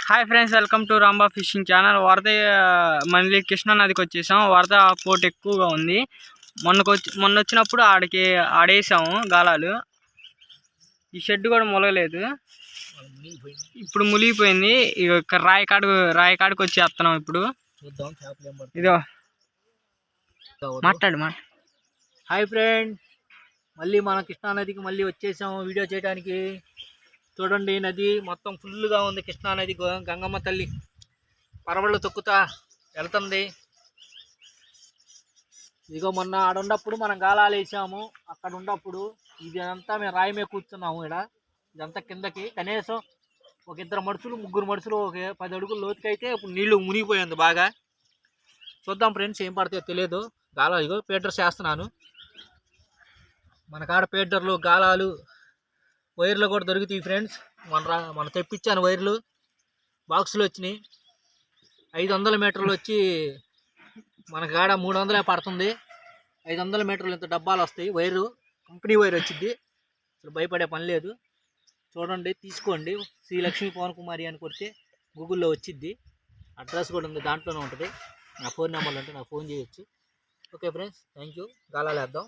Hi friends, welcome to రాంబా fishing channel. వరద మళ్ళీ కృష్ణా నదికి వచ్చేసాం. వరద పోటు ఎక్కువగా ఉంది. మొన్న వచ్చినప్పుడు ఆడేసాము గాలాలు. ఈ షెడ్ కూడా మొలగలేదు, ఇప్పుడు మునిగిపోయింది. ఇక రాయకాడికి వచ్చేస్తున్నాం ఇప్పుడు. ఇదో మాట్లాడు. హాయ్ ఫ్రెండ్, మళ్ళీ మన కృష్ణా నదికి మళ్ళీ వచ్చేసాము వీడియో చేయడానికి. చూడండి, నది మొత్తం ఫుల్గా ఉంది. కృష్ణా నది గంగమ్మ తల్లి పరవళ్ళు తొక్కుతా వెళ్తుంది. ఇదిగో మొన్న ఆడున్నప్పుడు మనం గాలాలు వేసాము. అక్కడ ఉన్నప్పుడు ఇదంతా మేము రాయి మీద కూర్చున్నాము. ఇక్కడ ఇదంతా కిందకి కనీసం ఒక ఇద్దరు మనుషులు, ముగ్గురు మనుషులు ఒక 10 అడుగుల లోతుకైతే ఇప్పుడు నీళ్లు మునిగిపోయింది బాగా. చూద్దాం ఫ్రెండ్స్, ఏం పడతాయో తెలియదు. గాలాలు ఇగో పీటర్స్ చేస్తున్నాను. మన కాడ పీటర్లు, గాలాలు, వైర్లు కూడా దొరుకుతాయి ఫ్రెండ్స్. మన తెప్పించాను వైర్లు, బాక్సులు వచ్చినాయి. 500 మీటర్లు వచ్చి మన కాడ 300 పడుతుంది. 500 మీటర్లు ఇంత డబ్బాలు వస్తాయి. వైరు కంపెనీ వైర్ వచ్చింది, అసలు భయపడే పని లేదు. చూడండి, తీసుకోండి. శ్రీ లక్ష్మీ పవన్ కుమారి అని కొడితే గూగుల్లో వచ్చింది. అడ్రస్ కూడా ఉంది, దాంట్లోనే ఉంటుంది. నా ఫోన్ నెంబర్లు అంటే నాకు ఫోన్ చేయొచ్చు. Okay friends, thank you. గాలాలు వేద్దాం.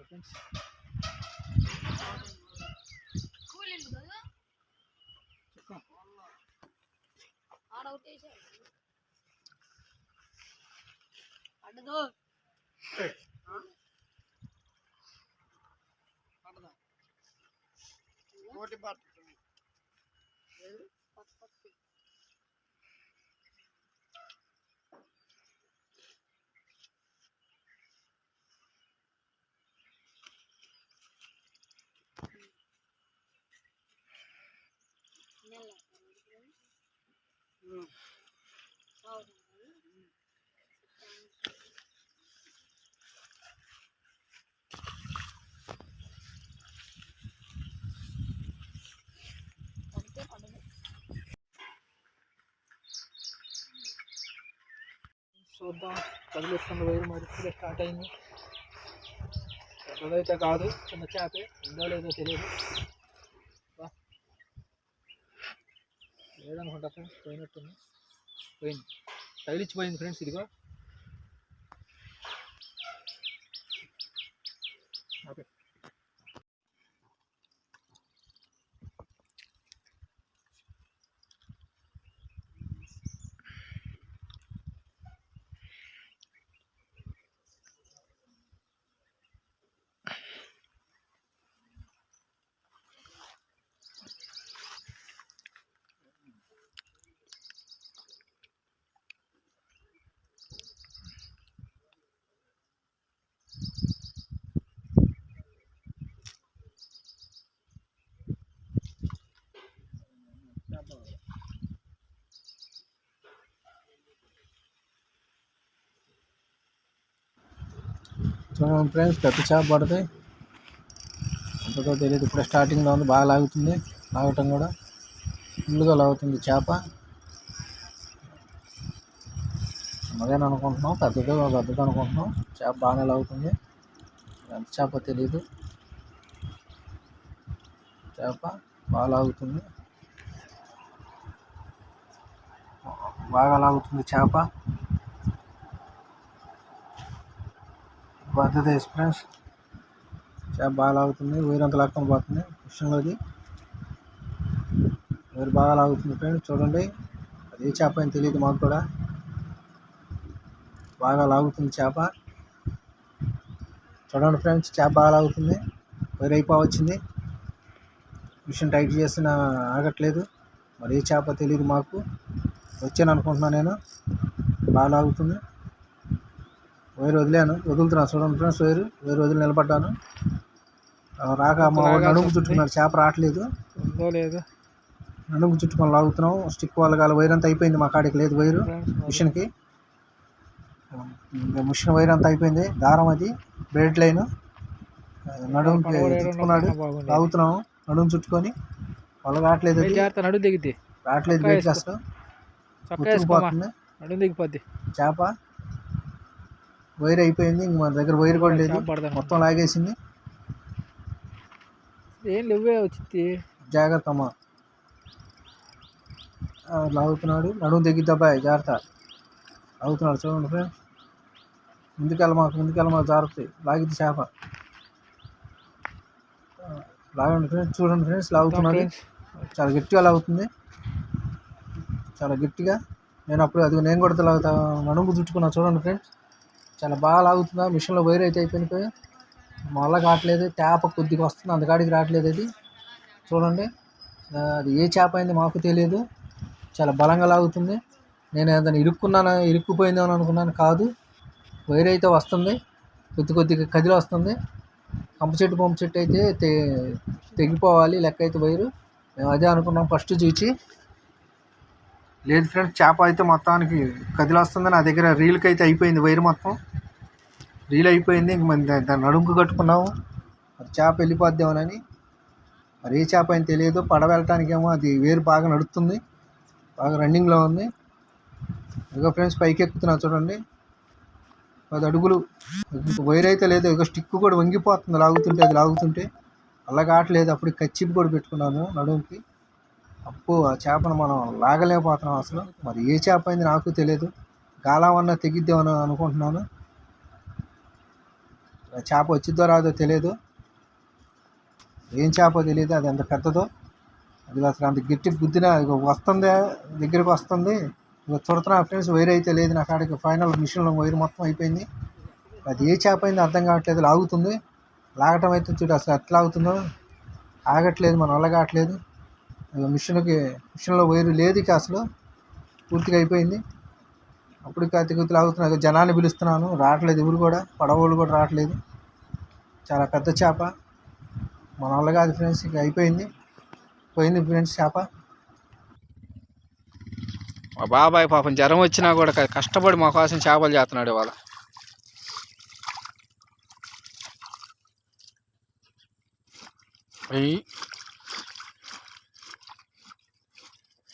ఫ్రెండ్స్, చూద్దాం. కదిలిస్తున్న వైరు మరి ఇప్పుడే స్టార్ట్ అయింది. పెద్దదైతే కాదు, చిన్న చేపే. ఉందో లేదో తెలియదు. లేదనుకుంటా ఫ్రెండ్స్, పోయినట్టుంది. పోయింది, తగిలిచ్చిపోయింది ఫ్రెండ్స్. ఇదిగో ఓకే. చూడండి ఫ్రెండ్స్, పెద్ద చేప పడుతుంది. ఎంతతో తెలియదు, ఇప్పుడే స్టార్టింగ్లో ఉంది. బాగా లాగుతుంది, లాగటం కూడా ఫుల్గా లాగుతుంది చేప. చిన్నదేని అనుకుంటున్నాం, పెద్దది అనుకుంటున్నాం. చేప బాగానే లాగుతుంది, ఎంత చేప తెలియదు. చేప బాగా లాగుతుంది, బాగా లాగుతుంది చేప. పెద్దది ఫ్రెండ్స్, చేప బాగా లాగుతుంది. వేరంత లాక్కొని పోతుంది విషయంలోది. వేరు బాగా లాగుతుంది ఫ్రెండ్స్. చూడండి, అది ఏ చేప అని తెలియదు మాకు కూడా. బాగా లాగుతుంది చేప. చూడండి ఫ్రెండ్స్, చేప బాగా లాగుతుంది. వేరు అయిపోవచ్చింది. మిషన్ టైట్ చేసిన ఆగట్లేదు. మరి ఏ చేప తెలియదు మాకు. వచ్చాను అనుకుంటున్నాను నేను. బాగా లాగుతుంది. వైరు వదులుతున్నాను. చూడండి ఫ్రెండ్స్, వైరు వదిలి నిలబడ్డాను. రాక మా నడుము చుట్టుకున్నాడు, చేప రావట్లేదు. నడుము చుట్టుకొని లాగుతున్నాం. స్టిక్ వాళ్ళ వైర్ అంతా అయిపోయింది. మా కాడికి లేదు వైరు మిషన్కి. మిషన్ వైర్ అంతా అయిపోయింది. దారం అది బ్రేడ్ లైన్. నడుముకి చుట్టుకున్నాడు, లాగుతున్నాము. నడుము చుట్టుకొని వాళ్ళ రావట్లేదు, రావట్లేదు. బ్రేక్ చేస్తాం, పోతుంది చేప. వైర్ అయిపోయింది. ఇంక మన దగ్గర వైర్ కూడా లేదు, మొత్తం లాగేసింది. జాగ్రత్త అమ్మా. లాగుతున్నాడు. నడుము తెగిద్దబ్బాయి, జాగ్రత్త. లాగుతున్నాడు. చూడండి ఫ్రెండ్స్, ముందుకెళ్ళ జాగ్రత్త. లాగిద్ది చేప. లాగండి ఫ్రెండ్స్, చూడండి ఫ్రెండ్స్, లాగుతున్నాడు. చాలా గట్టిగా లాగుతుంది, చాలా గట్టిగా. నేను కూడా లాగుతా. నడుము చుట్టుకున్నా. చూడండి ఫ్రెండ్స్, చాలా బాగా లాగుతుందా. మిషన్లో వైర్ అయితే అయిపోయిపోయి మళ్ళీ కావట్లేదు. చేప కొద్దిగా వస్తుంది, అందుకాడికి రావట్లేదు. అది చూడండి, అది ఏ చేప అయింది మాకు తెలియదు. చాలా బలంగా లాగుతుంది. నేను ఏదైనా ఇరుక్కుపోయింది అని అనుకున్నాను. కాదు, వైర్ అయితే వస్తుంది, కొద్దిగా కదిలి వస్తుంది. పంపు చెట్టు అయితే తెగిపోవాలి లెక్క అయితే వైరు. మేము అదే అనుకున్నాం ఫస్ట్ చూచి. లేదు ఫ్రెండ్స్, చేప అయితే మొత్తానికి కదిలి వస్తుంది. నా దగ్గర రీల్కి అయితే అయిపోయింది వైరు, మొత్తం రీల్ అయిపోయింది. ఇంక మరి దాన్ని నడుముకు కట్టుకున్నాము. మరి చేప వెళ్ళిపోద్దామని. మరి ఏ చేప అని తెలియదు. పడవ వెళ్ళటానికేమో అది వేరు బాగా నడుస్తుంది, బాగా రన్నింగ్లో ఉంది. ఇక ఫ్రెండ్స్, పైకి ఎక్కుతున్నా. చూడండి, 10 అడుగులు. వైర్ అయితే లేదు. ఇక స్టిక్ కూడా వంగిపోతుంది లాగుతుంటే. అది లాగుతుంటే అలా కావట్లేదు. అప్పుడు కచ్చిప్ కూడా పెట్టుకున్నాను నడుముకి. ఆ చేపను మనం లాగలేకపోతున్నాం అసలు. మరి ఏ చేప అయింది నాకు తెలియదు. గాలమన్నా తెగిద్దామని అనుకుంటున్నాను. చేప వచ్చిద్దో రాదో తెలియదు. ఏం చేప తెలియదు, అది ఎంత పెద్దదో. అది అసలు అంత గట్టి గుద్దిన వస్తుంది, దగ్గరికి వస్తుంది. ఇక చూడుతున్నా ఫ్రెండ్స్, వైర్ అయితే లేదు నా కాడికి. ఫైనల్ మిషన్లో వైర్ మొత్తం అయిపోయింది. అది ఏ చేప అయింది అర్థం కావట్లేదు. లాగుతుంది, లాగటం అయితే చూడు అసలు ఎట్లా లాగుతుందో. ఆగట్లేదు, మన వల్ల కావట్లేదు. మిషన్లో వైరు లేదు ఇక, అసలు పూర్తిగా అయిపోయింది. అప్పుడు కత్తి లాగుతున్నాను. జనాన్ని పిలుస్తున్నాను, రావట్లేదు. ఎవరు కూడా, పడవలు కూడా రావట్లేదు. చాలా పెద్ద చేప, మన వల్ల కాదు ఫ్రెండ్స్. ఇక అయిపోయింది, పోయింది ఫ్రెండ్స్ చేప. మా బాబాయ్ పాపం జ్వరం వచ్చినా కూడా కష్టపడి మా కోసం చేపలు చేస్తున్నాడు ఇవాళ.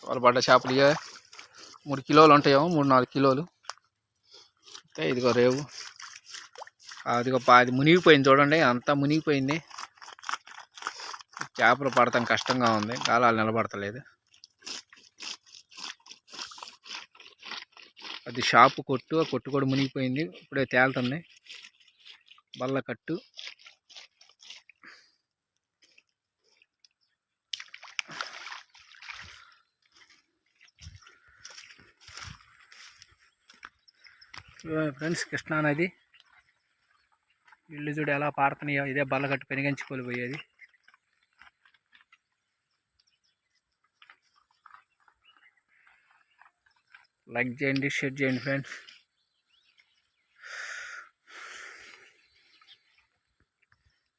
వాళ్ళు పడ్డ చేపలు 3 కిలోలు ఉంటాయేమో, 3-4 కిలోలు. అయితే ఇదిగో రేవు, అదిగో అది మునిగిపోయింది. చూడండి, అంతా మునిగిపోయింది. చేపలు పడతాం కష్టంగా ఉంది, గాలాలు నిలబడతలేదు. అది షాపు కొట్టు, ఆ కొట్టు కూడా మునిగిపోయింది. ఇప్పుడే తేలుతుంది. బల్ల కట్టు. ఫ్రెండ్స్, కృష్ణానది ఇల్లు చూడు ఎలా పారుతున్నాయో. ఇదే బల్లకట్టు, పెనుగంచిపోలు పోయేది. లైక్ చేయండి, షేర్ చేయండి ఫ్రెండ్స్.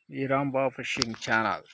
ఈ రాంబాబు ఫిషింగ్ ఛానల్.